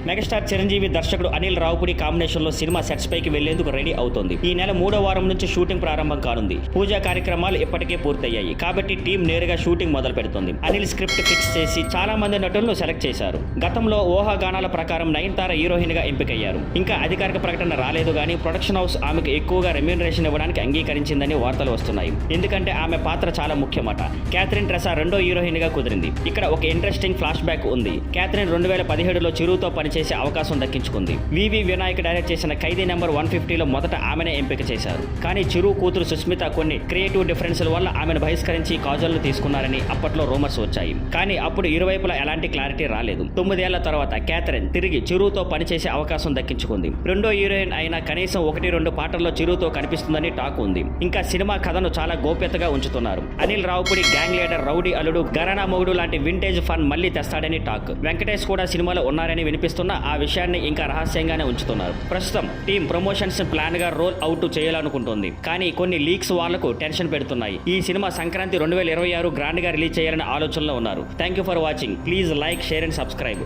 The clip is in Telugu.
మెగాస్టార్ చిరంజీవి దర్శకుడు అనిల్ రావుపుడి కాంబినేషన్ లో సినిమా సెట్స్ పైకి వెళ్లేందుకు రెడీ అవుతోంది. ఈ నెల 3వ వారం నుంచి షూటింగ్ ప్రారంభం కానుంది. పూజా కార్యక్రమాలు ఇప్పటికే పూర్తయ్యాయి కాబట్టి టీం నేరుగా షూటింగ్ మొదలు పెడుతుంది. అనిల్ స్క్రిప్ట్ ఫిక్స్ చేసి చాలా మంది నటులను సెలెక్ట్ చేశారు. గతంలో ఊహాగానాల ప్రకారం నయనతార హీరోయిన్ గా ఎంపికయ్యారు. ఇంకా అధికారిక ప్రకటన రాలేదు గానీ ప్రొడక్షన్ హౌస్ ఆమెకు ఎక్కువగా రెమ్యూనరేషన్ ఇవ్వడానికి అంగీకరించిందని వార్తలు వస్తున్నాయి. ఎందుకంటే ఆమె పాత్ర చాలా ముఖ్యమాట. క్యాథరిన్ ట్రెసా రెండో హీరోయిన్ గా కుదిరింది. ఇక్కడ ఒక ఇంట్రెస్టింగ్ ఫ్లాష్ బ్యాక్ ఉంది. క్యాథరిన్ 2017లో చిరుతో పనిచేసే అవకాశం దక్కించుకుంది. వివి వినాయక్ డైరెక్ట్ చేసిన ఖైదీ నెంబర్ 150లో మొదట ఆమెనే ఎంపిక చేశారు. కానీ చిరు కూతురు సుస్మిత కొన్ని క్రియేటివ్ డిఫరెన్స్ల వల్ల ఆమెను బహిష్కరించి కాజల్ను తీసుకున్నారని అప్పట్లో రూమర్స్ వచ్చాయి. కానీ అప్పుడు ఇరువైపులా ఎలాంటి క్లారిటీ రాలేదు. 9 ఏళ్ల తర్వాత క్యాథరిన్ తిరిగి చిరుతో పనిచేసే అవకాశం దక్కించుకుంది. రెండో హీరోయిన్ అయినా కనీసం 1-2 పాటల్లో చిరుతో కనిపిస్తుందని టాక్ ఉంది. ఇంకా సినిమా కథను చాలా గోప్యతగా ఉంచుతున్నారు. Anil Ravipudi gang leader, rowdy అల్లుడు, గరానా మొగుడు లాంటి వింటేజ్ ఫన్ మళ్ళీ తెస్తాడని టాక్. వెంకటేష్ కూడా సినిమాలో ఉన్నారని వినిపిస్తున్న ఆ విషయాన్ని ఇంకా రహస్యంగానే ఉంచుతున్నారు. ప్రస్తుతం టీం ప్రమోషన్స్ ప్లాన్ గా రోల్ అవుట్ చేయాలనుకుంటుంది. కానీ కొన్ని లీక్స్ వాళ్లకు టెన్షన్ పెడుతున్నాయి. ఈ సినిమా సంక్రాంతి 2026 గ్రాండ్ గా రిలీజ్ చేయాలనే ఆలోచనలో ఉన్నారు. Thank you for watching. Please like, share and subscribe.